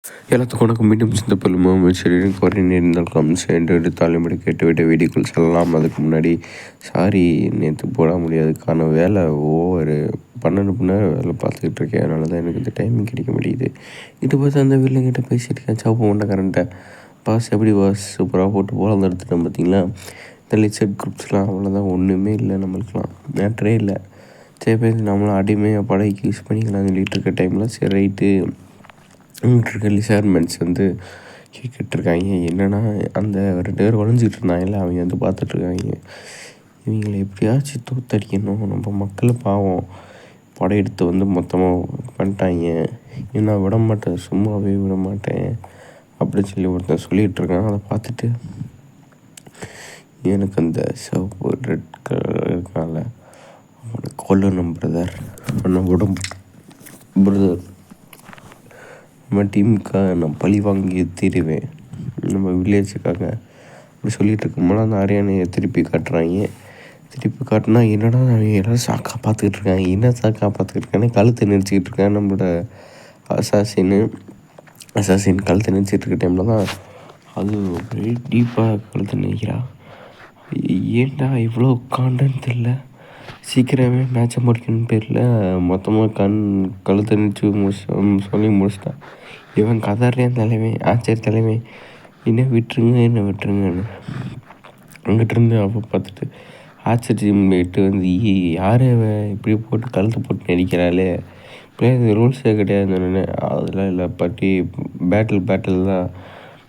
எல்லாத்துக்கும் வணக்கம். மீண்டும் சிந்த பெருமாள் சரீரம் குறை நேர்ந்தால் கம்ஸ் என்று எடுத்தாலும் கேட்டுவிட்ட வீடியோக்குள் செல்லலாம். அதுக்கு முன்னாடி சாரி, நேற்று போட முடியாதுக்கான வேலை ஓவர் 12 மணி நேரம் வேலை பார்த்துக்கிட்டு இருக்கேன். அதனால தான் எனக்கு இந்த டைமிங் கிடைக்க முடியுது. இது பார்த்து அந்த வீட்டில் பேசிகிட்டு இருக்கேன். சாப்பு பண்ண கரண்ட்டை பாஸ் எப்படி பாஸ் சூப்பராக போட்டு போகலாம் எடுத்துட்டேன். பார்த்தீங்களா, இந்த லிச்சட் குரூப்ஸ்லாம் அவ்வளோதான், ஒன்றுமே இல்லை நம்மளுக்குலாம், மேட்ரே இல்லை. சரி பேர் நம்மளும் அடிமையாக படைக்கு யூஸ் பண்ணிக்கலாம் சொல்லிட்டு இருக்க டைமில் சரி ரைட்டு இருக்க லிசார்மெண்ட்ஸ் கேட்டுட்ருக்காங்க. என்னென்னா அந்த 2 பேர் ஒழிஞ்சிக்கிட்டு இருந்தாங்கல்ல, அவங்க பார்த்துட்ருக்காங்க. இவங்களை எப்படியாச்சும் தோத்தடிக்கணும், நம்ம மக்கள் பாவம் படையெடுத்து மொத்தமாக பண்ணிட்டாங்க, நான் விட மாட்டேன், சும்மாவே விட மாட்டேன் அப்படின்னு சொல்லி ஒருத்தன் சொல்லிகிட்ருக்கான். அதை பார்த்துட்டு எனக்கு அந்த சிவப்பு ரெட் கலர் இருக்கனால அவனை கொல்லணும் பிரதர், அவனை உடம்பு பிரதர், நம்ம டீமுக்காக நான் பழி வாங்கி தீருவேன், நம்ம வில்லேஜுக்காக அப்படி சொல்லிகிட்டு இருக்கும்போது அந்த அரியானையை திருப்பி காட்டினா என்னடா எல்லோரும் சாக்காக பார்த்துக்கிட்டு இருக்காங்க. என்ன சாக்காக பார்த்துக்கிட்டு இருக்கானே, கழுத்தை நெரிச்சிக்கிட்டு இருக்கேன். நம்மளோட அசாசின் கழுத்தை நெரிச்சிட்டு இருக்க டைமில் தான் அது அப்படியே டீப்பாக கழுத்தை நெரிக்கிறா. ஏன்டா இவ்வளோ காண்டன்ட் இல்லை, சீக்கிரமே மேட்சை முடிக்கணும்னு பேரில் மொத்தமாக கழுத்தை நெரிச்சு சொல்லி முடிச்சிட்டான். இவன் கதறேன் தலைமை, ஆச்சரிய தலைமை, என்ன விட்டுருங்கன்னு அங்கிட்டிருந்து அவ பார்த்துட்டு ஆச்சரியம் போயிட்டு யார் இப்படி போட்டு கழுத்து போட்டு நெரிக்கிறாளே, இப்படியே இது ரூல்ஸே கிடையாதுன்னு. அதெல்லாம் இல்லை பாட்டி, பேட்டில் தான்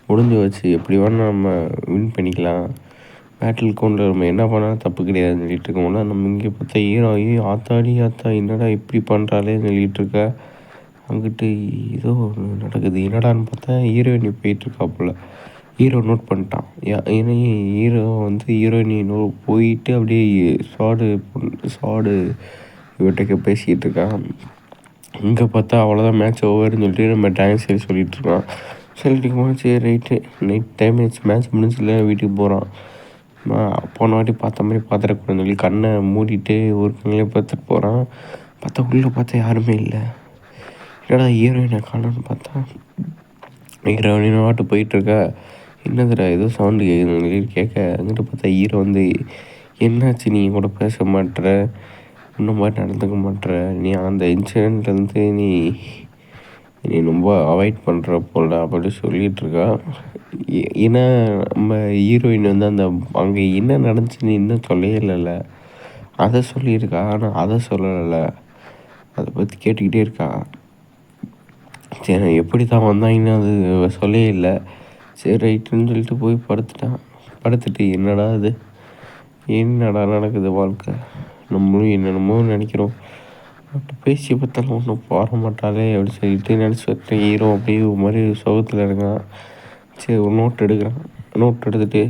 முடிஞ்சு வச்சு, எப்படி வேணால் நம்ம வின் பண்ணிக்கலாம், பேட்டில் கொண்டு நம்ம என்ன பண்ணாலும் தப்பு கிடையாதுன்னு சொல்லிட்டு இருக்கோம்னா, நம்ம இங்கே பார்த்தா ஆத்தாடி என்னடா இப்படி பண்ணுறாளேன்னு சொல்லிகிட்டு இருக்கா. அங்கிட்டு ஏதோ ஒன்று நடக்குது, என்னடான்னு பார்த்தா ஹீரோயினி போயிட்டுருக்காப்புல. ஹீரோ நோட் பண்ணிட்டான். ஏன்னா ஹீரோ ஹீரோயினி போயிட்டு அப்படியே சாடு இவர்கிட்ட பேசிக்கிட்டு இருக்கான். இங்கே பார்த்தா அவ்வளோதான், மேட்ச் ஓவர்னு சொல்லிட்டு நம்ம டான்ஸ் சொல்லிகிட்டு இருக்கான். சொல்லிட்டு இருக்கும்போது சரி ரைட்டு, நைட் டைம் மேட்ச் முடிஞ்சில்ல, வீட்டுக்கு போகிறான். போன வாட்டி பார்த்த மாதிரி பார்த்துடக்கூடாதுன்னு சொல்லி கண்ணை மூடிட்டு ஒரு கண்ணிலே பார்த்துட்டு போகிறான். பார்த்தா உள்ளே பார்த்தா யாருமே இல்லை. என்னடா ஹீரோயினை காணோன்னு பார்த்தா ஹீரோயினை வாட்டு போயிட்டுருக்கா. என்னதுடா ஏதோ சவுண்டு கேட்குதுன்னு கேட்க, அங்கிட்டு பார்த்தா ஹீரோ என்னாச்சு, நீ கூட பேச மாட்டுற, இன்னும் மாதிரி நடந்துக்க மாட்டுற, நீ அந்த இன்சிடெண்ட்லேருந்து நீ ரொம்ப அவாய்ட் பண்ணுற போல அப்படி சொல்லிகிட்ருக்கா. ஏன்னா நம்ம ஹீரோயின் அந்த அங்கே என்ன நடந்துச்சுன்னு இன்னும் சொல்லவே இல்லைல்ல, அதை சொல்லியிருக்கா. ஆனால் அதை சொல்லலைல்ல, அதை பற்றி கேட்டுக்கிட்டே இருக்கா. சரி எப்படி தான் வந்தாங்கன்னு அது சொல்லவே இல்லை. சரி ரைட்டுன்னு சொல்லிட்டு போய் படுத்துட்டு என்னடா நடக்குது வாழ்க்கை, நம்மளும் என்னென்னமோ நினைக்கிறோம், அப்படி பேசி பார்த்தாலும் ஒன்றும் போட மாட்டாளே அப்படின்னு சொல்லிட்டு நினச்சி ஹீரோ அப்படியே ஒரு மாதிரி சோகத்தில் இருக்கான். சரி ஒரு நோட் எடுத்துகிட்டு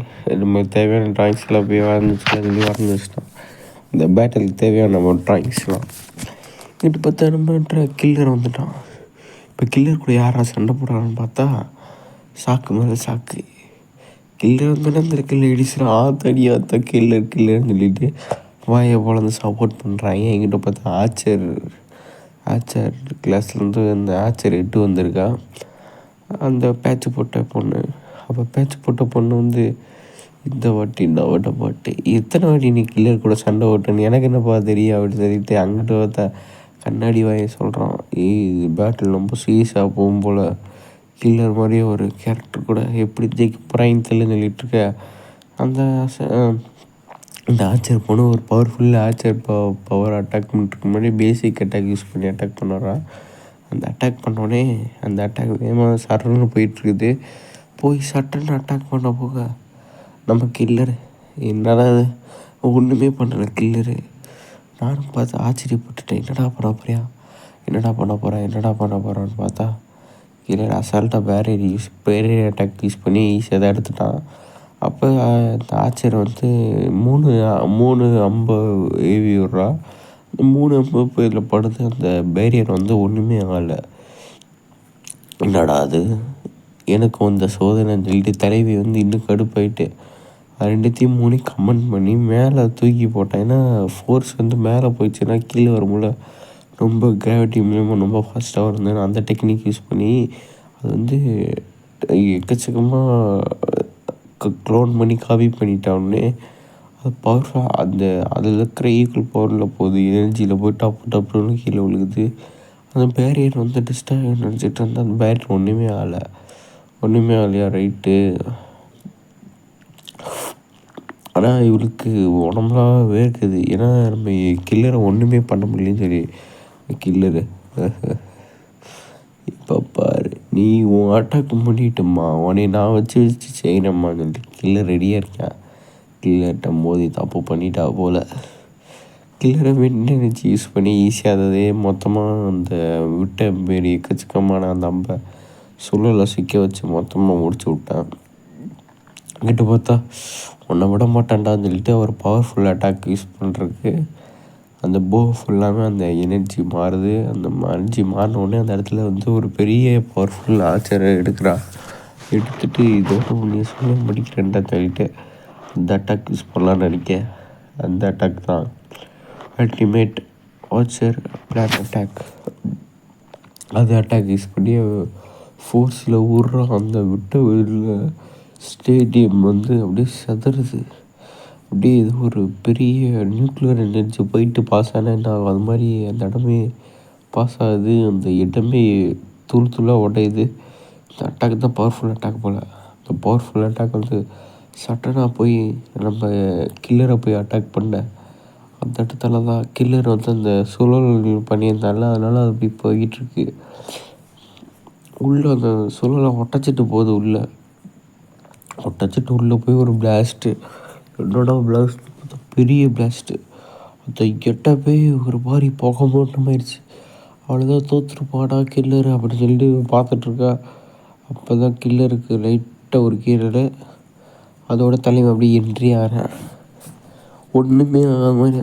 நம்ம தேவையான ட்ராயிங்ஸ்லாம் போய் வரைஞ்சி வச்சுட்டான். இந்த பேட்டிலுக்கு தேவையான நம்ம ட்ராயிங்ஸ்லாம் இங்கிட்டு பார்த்தா நம்ம கில்லர் வந்துட்டான். இப்போ கில்லர் கூட யாரா சண்டை போடுறான்னு பார்த்தா சாக்கு மேலே சாக்கு, கில்லர் அந்த லேடிஸ்லாம் ஆத்தா கில்லர்னு சொல்லிட்டு வாயை போல சப்போர்ட் பண்ணுறாங்க. எங்கிட்ட பார்த்தா ஆச்சர் கிளாஸ்லேருந்து அந்த ஆச்சர் 8 வந்திருக்கா. அந்த பேட்ச் போட்ட பொண்ணு, அப்போ பேட்ச் போட்ட பொண்ணு இந்த வாட்டி எத்தனை வாட்டி நீ கில்லர் கூட சண்டை ஓட்டுன்னு எனக்கு என்னப்பா தெரியும் அப்படின்னு சொல்லிட்டு அங்கிட்ட பார்த்தா கண்ணாடி வாயை சொல்கிறான். இது பேட்டில் ரொம்ப சீரியஸாக போகும் போல், கில்லர் மாதிரியே ஒரு கேரக்டர் கூட எப்படி ஜெயிக்க போகிறாங்கன்னு சொல்லிட்டுருக்க. அந்த ஆச்சர் பொண்ணு ஒரு பவர்ஃபுல் பவர் அட்டாக் பண்ணிட்டு முன்னாடி பேசிக் அட்டாக் யூஸ் பண்ணி அட்டாக் பண்ணுறா. அந்த அட்டாக் பண்ணோடனே அந்த அட்டாக் வேகமாக சரன்னு போயிட்டுருக்குது. போய் சட்டுன்னு அட்டாக் பண்ண போக நம்ம கில்லர் என்னடா அது ஒன்றுமே பண்ணலை கில்லரு. நானும் பார்த்து ஆச்சரியப்பட்டுட்டேன், என்னடா பண்ண போகிறான்னு பார்த்தா கில்லர் அசால்ட்டாக பேரியர் அட்டாக் யூஸ் பண்ணி ஈஸியாக தான் எடுத்துட்டான். அப்போ அந்த ஆச்சர் 3 அம்பை ஏவி விட்றா. அந்த 3 அம்பு இதில் படுத்து அந்த பேரியர் ஒன்றுமே ஆகலை. என்னடா அது, எனக்கு இந்த சோதனைன்னு சொல்லிட்டு தலைவி இன்னும் கடுப்பாயிட்டு 2 கமெண்ட் பண்ணி மேலே தூக்கி போட்டேன். ஏன்னா ஃபோர்ஸ் மேலே போயிடுச்சுன்னா கீழே வரும்போல ரொம்ப கிராவிட்டி மூலமாக ரொம்ப ஃபாஸ்ட்டாக இருந்தேன். அந்த டெக்னிக் யூஸ் பண்ணி அது வந்து எக்கச்சக்கமாக க்ளோன் பண்ணி காப்பி பண்ணிட்டான்னே அது பவர்ஃபுல்லாக அந்த அதில் இருக்கிற ஈக்குவல் பவரில் போகுது, எனர்ஜியில் போய் டப்புன்னு கீழே விழுகுது. அந்த பேரியர் வந்து டிஸ்ட்ராய் நினச்சிட்டு இருந்தால் அந்த பேரியர் ஒன்றுமே ஆகலையா ரைட்டு. ஆனால் இவளுக்கு உடம்புலாம் வேர்க்குது. ஏன்னா நம்ம கில்லரை ஒன்றுமே பண்ண முடியலன்னு சொல்லி கில்லரு இப்போ பாரு நீ உன் அட்டாக் பண்ணிட்டுமா உன்னை நான் வச்சு செய்கிறேம்மான்னு சொல்லிட்டு கில்லர் ரெடியாக இருக்கேன். கில்லர்கிட்ட மோதி தப்பு பண்ணிட்டா போல். கில்லரை மெயின்டெனன்ஸ் யூஸ் பண்ணி ஈஸியாகவே மொத்தமாக அந்த விட்ட மாரி எக்கச்சக்கமான அந்த அம்பை சுழலை சிக்க வச்சு மொத்தமாக முடிச்சு விட்டேன். கிட்ட பார்த்தா உன்னை விட மாட்டான்டான்னு சொல்லிட்டு அவர் பவர்ஃபுல் அட்டாக் யூஸ் பண்ணுறதுக்கு அந்த போ ஃபுல்லாகவே அந்த எனர்ஜி மாறுது. அந்த எனர்ஜி மாறினோடனே அந்த இடத்துல வந்து ஒரு பெரிய பவர்ஃபுல் ஆர்ச்சரை எடுத்துட்டு இதோட நீ சொல்ல முடிக்கிறேன்டா சொல்லிட்டு அந்த அட்டாக் யூஸ் பண்ணலான்னு நினைக்க. அந்த அட்டாக் தான் அல்டிமேட் ஆர்ச்சர் பிளாக் அட்டாக். அது அட்டாக் யூஸ் பண்ணி ஃபோர்ஸில் ஊடுற அந்த விட்ட ஸ்டேடியம் வந்து அப்படியே செதறுது. அப்படியே இது ஒரு பெரிய நியூக்ளியர் எனர்ஜி போயிட்டு பாஸ் ஆனால் என்ன ஆகும், அது மாதிரி அந்த இடமே பாஸ் ஆகுது. அந்த இடமே தூளாக உடையுது. இந்த அட்டாக் தான் பவர்ஃபுல் அட்டாக் போல். அந்த பவர்ஃபுல் அட்டாக் வந்து சட்டனாக போய் நம்ம கில்லரை போய் அட்டாக் பண்ண அந்த இடத்துல தான் கில்லர் வந்து அந்த சுழல் பண்ணியிருந்தால அதனால் அது அப்படி போய்கிட்டுருக்கு. உள்ளே அந்த சுழலை ஒட்டச்சிட்டு போகுது. உள்ளே போய் ஒரு பிளாஸ்ட்டு, என்னோட பிளாஸ்ட் பெரிய பிளாஸ்ட்டு. அந்த கெட்டப்பே ஒரு மாதிரி புகை மூட்டமாயிடுச்சு. அவ்வளோதான் தோற்றுருப்பாடா கில்லரு அப்படின்னு சொல்லிட்டு பார்த்துட்ருக்கா. அப்போ தான் கில்லருக்கு லைட்டாக ஒரு கீழே அதோட தலைமை அப்படியே என்ட்ரி ஆகிறேன். ஒன்றுமே ஆகாத மாதிரி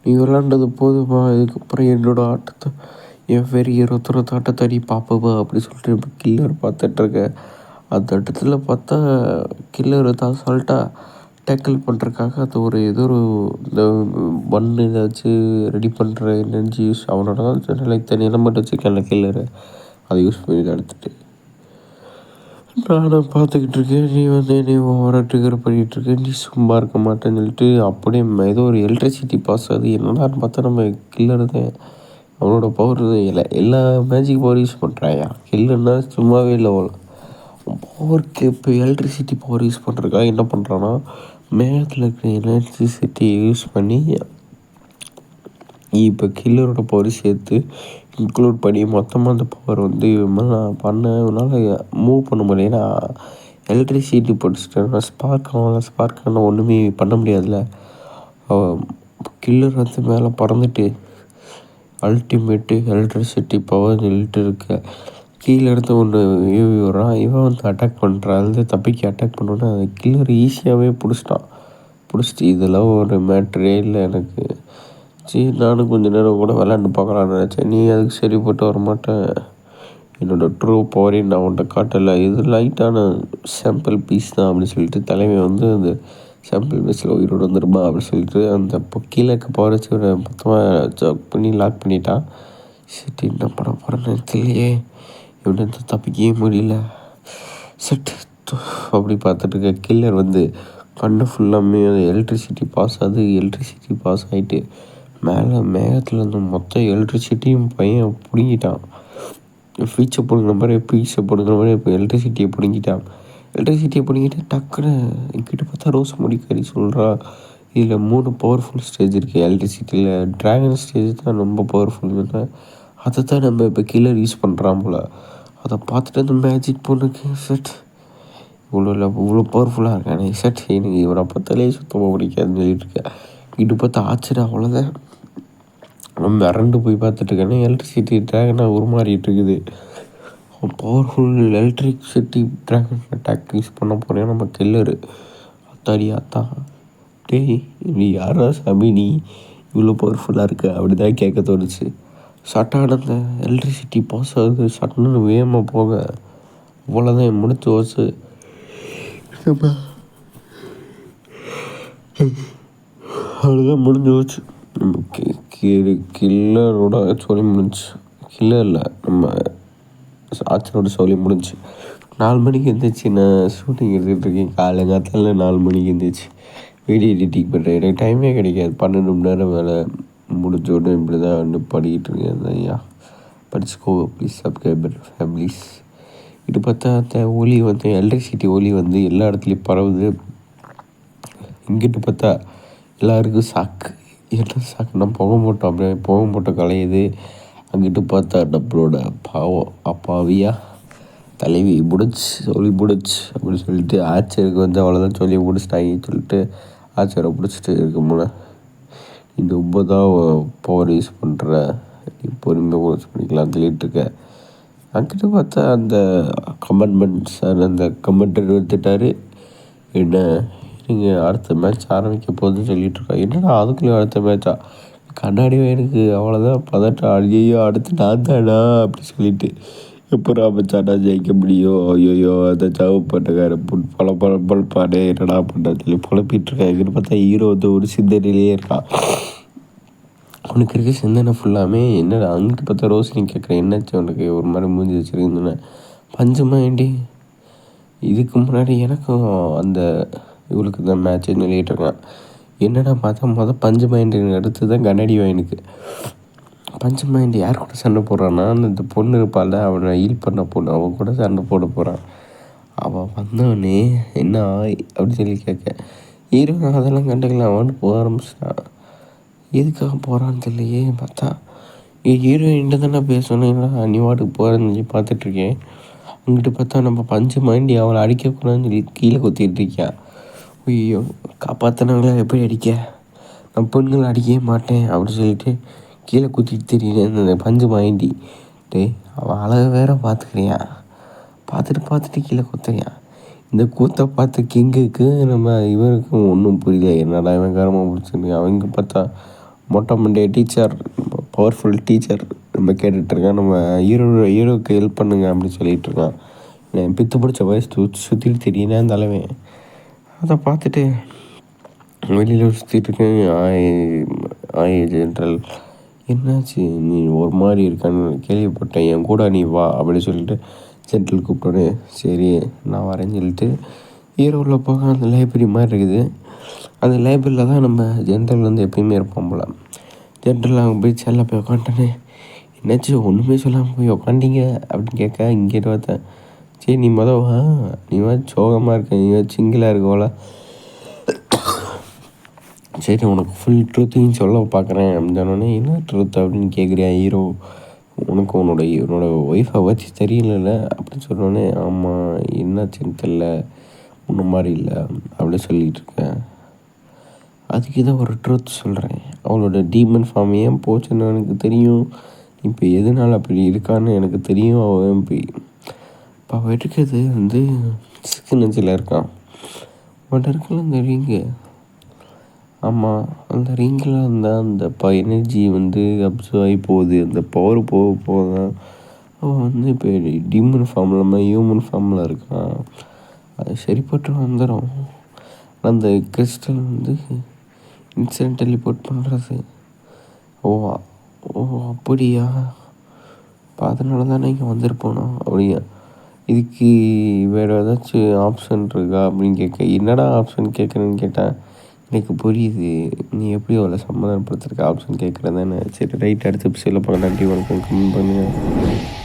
நீ விளாண்டது போதுமா, இதுக்கப்புறம் என்னோடய ஆட்டத்தை என் வெறி இருபத்தொரு ஆட்டத்தை நீ பார்ப்பவா அப்படி சொல்லிட்டு இப்போ கில்லர் பார்த்துட்ருக்கேன். அந்த இடத்துல பார்த்தா கில்லர் தான் சால்ட்டாக டேக்கிள் பண்ணுறதுக்காக அது ஏதோ ஒரு இந்த மண் ஏதாச்சும் ரெடி பண்ணுற எனர்ஜி யூஸ் அவனோட தான் லைக் தனியாக மட்டும் வச்சுருக்கேன் கில்லரு. அதை யூஸ் பண்ணி எடுத்துகிட்டு நானும் பார்த்துக்கிட்டு இருக்கேன். நீ வந்து நீ ஓவராக ட்ரிகர் பண்ணிகிட்ருக்க, நீ சும்மா இருக்க மாட்டேன்னு சொல்லிட்டு அப்படியே ஏதோ ஒரு எலக்ட்ரிசிட்டி பாஸ் ஆகுது. என்னடான்னு பார்த்தா நம்ம கில்லர் தான், அவனோட பவர் எல்லா மேஜிக் பவர் யூஸ் பண்ணுறாயா. கில்லர்னா சும்மாவே இல்லை அவ்வளோ பவருக்கு. இப்போ எலக்ட்ரிசிட்டி பவர் யூஸ் பண்ணுறதுக்காக என்ன பண்ணுறான்னா மேகத்தில் இருக்கிற எலக்ட்ரிசிட்டியை யூஸ் பண்ணி இப்போ கில்லரோட பவர் சேர்த்து இன்க்ளூட் பண்ணி மொத்தமாக அந்த பவர் வந்து நான் பண்ணனால மூவ் பண்ண முடியல. ஏன்னா எலக்ட்ரிசிட்டி படிச்சுட்டேன்னா ஸ்பார்க் ஆனால் ஒன்றுமே பண்ண முடியாதுல்ல. கில்லர் வந்து மேலே பறந்துட்டு அல்டிமேட்டு எலக்ட்ரிசிட்டி பவர் சொல்லிட்டு இருக்க கீழே இருந்து ஒன்று ஏவி விட்றான். இவன் வந்து அட்டாக் பண்ணுறான். அதுலேருந்து தப்பிக்க அட்டாக் பண்ணோன்னே அந்த கில்லர் ஈஸியாகவே பிடிச்சிட்டு இதெல்லாம் ஒரு மேட்ரே இல்லை எனக்கு. சரி நானும் கொஞ்சம் நேரம் கூட விளாண்டு பார்க்கலான்னு நினச்சேன். நீ அதுக்கு சரிப்பட்டு வரமாட்டேன். என்னோடய ட்ரூ பவரையும் நான் உன்ட்ட காட்டலை. இது லைட்டான சாம்பிள் பீஸ் தான் அப்படின்னு சொல்லிட்டு தலைமை வந்து அந்த சாம்பிள் பீஸில் உயிரோடு வந்துடுமா அப்படின்னு சொல்லிட்டு அந்த கீழே இருக்க பவர் வச்சு மொத்தமாக ஜாக் பண்ணி லாக் பண்ணிட்டான். சரி என்ன பண்ண போகிறேன்னு தெரியலையே, இவனை தப்பிக்கவே முடியல. செட் அப்படி பார்த்துட்டு இருக்க கில்லர் வந்து கண்ணு ஃபுல்லாமே எலக்ட்ரிசிட்டி பாஸ் ஆகிட்டு மேலே மேகத்தில் இருந்த மொத்த எலக்ட்ரிசிட்டியும் பையன் பிடுங்கிட்டான். பீஸை பிடுங்குற மாதிரி இப்போ எலக்ட்ரிசிட்டியை பிடுங்கிட்டு டக்குன்னு என்கிட்ட பார்த்தா ரோஸ் முடிக்கறி சொல்கிறா. இதில் 3 பவர்ஃபுல் ஸ்டேஜ் இருக்குது எலக்ட்ரிசிட்டியில். ட்ராகன் ஸ்டேஜ் தான் ரொம்ப பவர்ஃபுல்னு அதை தான் நம்ம இப்போ கில்லர் யூஸ் பண்ணுறான் போல். அதை பார்த்துட்டு அந்த மேஜிக் பொண்ணுக்கு செட் இவ்வளோ பவர்ஃபுல்லாக இருக்கானே செட் எனக்கு இவனை பார்த்தாலே சுத்தமாக பிடிக்காதுன்னு சொல்லிட்டு இருக்கேன். இங்கிட்டு பார்த்தா ஆச்சரியம் அவ்வளோதான். மிரண்டு போய் பார்த்துட்ருக்கேன்னா எலக்ட்ரிசிட்டி ட்ராகனாக உருமாறிட்டு இருக்குது. Powerful electricity dragon attack use பண்ண போகிறேன் நம்ம கில்லரு. அத்தா டேய் நீ யாரா சாமி, நீ இவ்வளோ பவர்ஃபுல்லாக இருக்க அப்படி தான் கேட்க தோணுச்சு. சட்டான அந்த எலக்ட்ரிசிட்டி பாஸ் ஆகுது. சட்டன்னு வேகமாக போக அவ்வளோதான் முடிச்சு வச்சு அவ்வளோதான் முடிஞ்சு வச்சு நம்ம கில்லரோட சொல்லி முடிஞ்சு. கில்லர் இல்லை, நம்ம ஆச்சனோட ஷோலி முடிஞ்சுச்சு. 4 மணிக்கு எழுந்திரிச்சு நான் ஷூட்டிங் எடுத்துகிட்ருக்கேன். காலங்காத்தால 4 மணிக்கு எழுந்திரிச்சு வீடியோ எடிட்டிங் பண்ணுறேன். எனக்கு டைமே கிடைக்காது. 12 மணி நேரம் வேலை முடிஞ்ச உடனே இப்படி தான் வந்து படிக்கிட்டு இருக்கேன். ஐயா படிச்சுக்கோ ப்ளீஸ் சப்ஸ்கிரைபர் ஃபேமிலிஸ். இது பார்த்தா அந்த ஒலி வந்து எலக்ட்ரிசிட்டி ஒலி வந்து எல்லா இடத்துலையும் பரவுது. இங்கிட்டு பார்த்தா எல்லாருக்கும் சாக்கு. என்ன சாக்குன்னா புகை மூட்டம் அப்படியே புகை மூட்டம் கலையுது. அங்கிட்டு பார்த்தா நம்மளோட பாவம் அப்பாவியா தலைவி முடிச்சு சொல்லி முடிச்சு அப்படின்னு சொல்லிட்டு ஆச்சருக்கு வந்து அவ்வளோதான் சொல்லி முடிச்சிட்டாங்கன்னு சொல்லிட்டு ஆச்சரை பிடிச்சிட்டு இருக்க முடியல. இந்த ரொம்ப தான் பவர் யூஸ் பண்ணுற பொறுமையாக யூஸ் பண்ணிக்கலாம் சொல்லிட்டு இருக்கேன். அங்கிட்ட பார்த்தா அந்த கமெண்ட்மெண்ட்ஸ் அந்த கமெண்டர் வந்துட்டார். என்ன நீங்கள் அடுத்த மேட்ச் ஆரம்பிக்க போகுதுன்னு சொல்லிகிட்ருக்கோம். என்னடா அதுக்குள்ளேயும் அடுத்த மேட்சா? கண்ணாடி எனக்கு அவ்வளோதான் பதட்டம். ஐயோ அடுத்து நான் தானா அப்படி சொல்லிட்டு எப்போ மச்சானா ஜெயிக்க முடியும்? ஐயோயோ அந்த ஜவு பண்ணக்கார பழப்பாடே என்னடா பண்ண சொல்லி புழப்பிட்டுருக்கேன். எங்கிட்ட பார்த்தா ஹீரோ வந்து ஒரு சிந்தனையிலே இருக்கான். அவனுக்கு இருக்க சிந்தனை ஃபுல்லாமே என்னடா அங்கிட்டு பார்த்தா ரோஷினி கேட்குறேன் என்னாச்சு உனக்கு ஒரு மாதிரி மூஞ்சி வச்சுருக்குன்னு. பஞ்சமா ஏண்டி இதுக்கு முன்னாடி எனக்கும் அந்த இவளுக்கு தான் மேட்ச்சுன்னு சொல்லிகிட்டு இருக்கான். என்னடா பார்த்தா பஞ்சு மைண்டு அடுத்து தான் கண்ணாடி வாயினுக்கு. பஞ்சு மைண்டு யார் கூட சண்டை போடுறான்னா இந்த பொண்ணு இருப்பாள் அவனை ஹீல் பண்ண பொண்ணு அவன் கூட சண்டை போட போகிறான். அவன் வந்தவனே என்ன அப்படின்னு சொல்லி கேட்க ஹீரோ அதெல்லாம் கண்டுக்கலாம் அவனு போக ஆரம்பிச்சிட்டான். எதுக்காக போகிறான்னு தெரியலையே பார்த்தா ஹீரோயின்ட்டு தானே பேசணுங்களா நீ வாட்டுக்கு போகிறேன்னு சொல்லி பார்த்துட்ருக்கேன். அங்கிட்டு பார்த்தா நம்ம பஞ்சு மைண்டி அவளை அடிக்கக்கூடாதுன்னு சொல்லி கீழே கொத்திட்டு இருக்கான். ஐயோ காப்பாற்றினவங்கள எப்படி அடிக்க? நான் பெண்களை அடிக்கவே மாட்டேன் அப்படின்னு சொல்லிட்டு கீழே குத்திட்டு தெரியுது அந்த பஞ்சு மைண்டி. அவள் அழகை வேற பார்த்துக்கிறியான். பார்த்துட்டு கீழே குத்துறியான். இந்த கூத்தை பார்த்து கிங்குக்கு நம்ம இவருக்கும் ஒன்றும் புரியல. என்னடா இவன் காரமாக பிடிச்சிருக்கு. அவங்க பார்த்தா மொட்டை மண்டைய டீச்சர் பவர்ஃபுல் டீச்சர் நம்ம கேட்டுட்ருக்கான். நம்ம ஹீரோவுக்கு ஹெல்ப் பண்ணுங்க அப்படின்னு சொல்லிகிட்டு இருக்கான். என் பித்து பிடிச்ச வயசு சுற்றிட்டு தெரியுனா தலைவன். அதை பார்த்துட்டு வெளியில் சுற்றிட்டுருக்கேன். ஆய் ஜென்ரல் என்னாச்சு நீ ஒரு மாதிரி இருக்கான்னு கேள்விப்பட்டேன் என் கூட நீ வா அப்படின்னு சொல்லிட்டு ஜென்ரல் கூப்பிட்டோன்னே சரி நான் வரேன்னு சொல்லிட்டு ஹீரோவில் போக அந்த லைப்ரரி மாதிரி இருக்குது. அந்த லைப்ரரியில் தான் நம்ம ஜென்ரல் வந்து எப்பயுமே இருப்போம் போல். ஜென்ரல் அங்கே போய் செல்ல போய் உட்காந்துட்டேனே என்னாச்சு ஒன்றுமே சொல்லாமல் போய் உட்காண்டிங்க அப்படின்னு கேட்க இங்கே பார்த்தேன். சரி நீ வா நீ சோகமாக இருக்க நீ சிங்கிளாக இருக்கோல சரி உனக்கு ஃபுல் ட்ரூத்தையும் சொல்ல பார்க்குறேன் அப்படின்னு சொன்னோன்னே என்ன ட்ரூத் அப்படின்னு கேட்குறியா ஹீரோ? உனக்கு உன்னோட ஒய்ஃபை வச்சு தெரியல அப்படின்னு சொன்னோடனே ஆமாம் என்னாச்சுன்னு தெரில ஒன்றும் மாதிரி இல்லை அப்படி சொல்லிகிட்டு இருக்கேன். அதுக்கு தான் ஒரு ட்ரூத் சொல்கிறேன். அவளோட டீமன் ஃபார்ம் ஏன் போச்சுன்னு எனக்கு தெரியும். இப்போ எதனால் அப்படி இருக்கான்னு எனக்கு தெரியும். அவன் இப்போ அவள் இருக்கிறது வந்து சிக்கனஞ்சில் இருக்கான். அவன்கிட்ட இருக்கல அந்த ரிங்கு. ஆமாம் அந்த ரிங்கில் இருந்தால் அந்த எனர்ஜி வந்து அப்சர்வ் ஆகி போகுது. அந்த பவர் போக தான் அவன் வந்து இப்போ டீமன் ஃபார்ம் இல்லாமல் ஹியூமன் ஃபார்மில் இருக்கான். அது சரிப்பட்டு வந்துடும். அந்த கிறிஸ்டல் வந்து இன்சிடென்ட் டெலிபோர்ட் பண்ணுறது. ஓ அப்படியா? இப்போ அதனால தானே இங்கே வந்திருப்போனோ அப்படியா? இதுக்கு வேறு ஏதாச்சும் ஆப்ஷன் இருக்கா அப்படின்னு கேட்க என்னடா ஆப்ஷன் கேட்குறேன்னு கேட்டேன். எனக்கு புரியுது நீ எப்படி அவ்வளோ சமாதானப்படுத்துறதுக்கு ஆப்ஷன் கேட்குறதானே. சரி ரைட் அடுத்த எபிசோடில் பார்க்கலாம். நன்றி வணக்கம் கமெண்ட் பண்ணுங்கள்.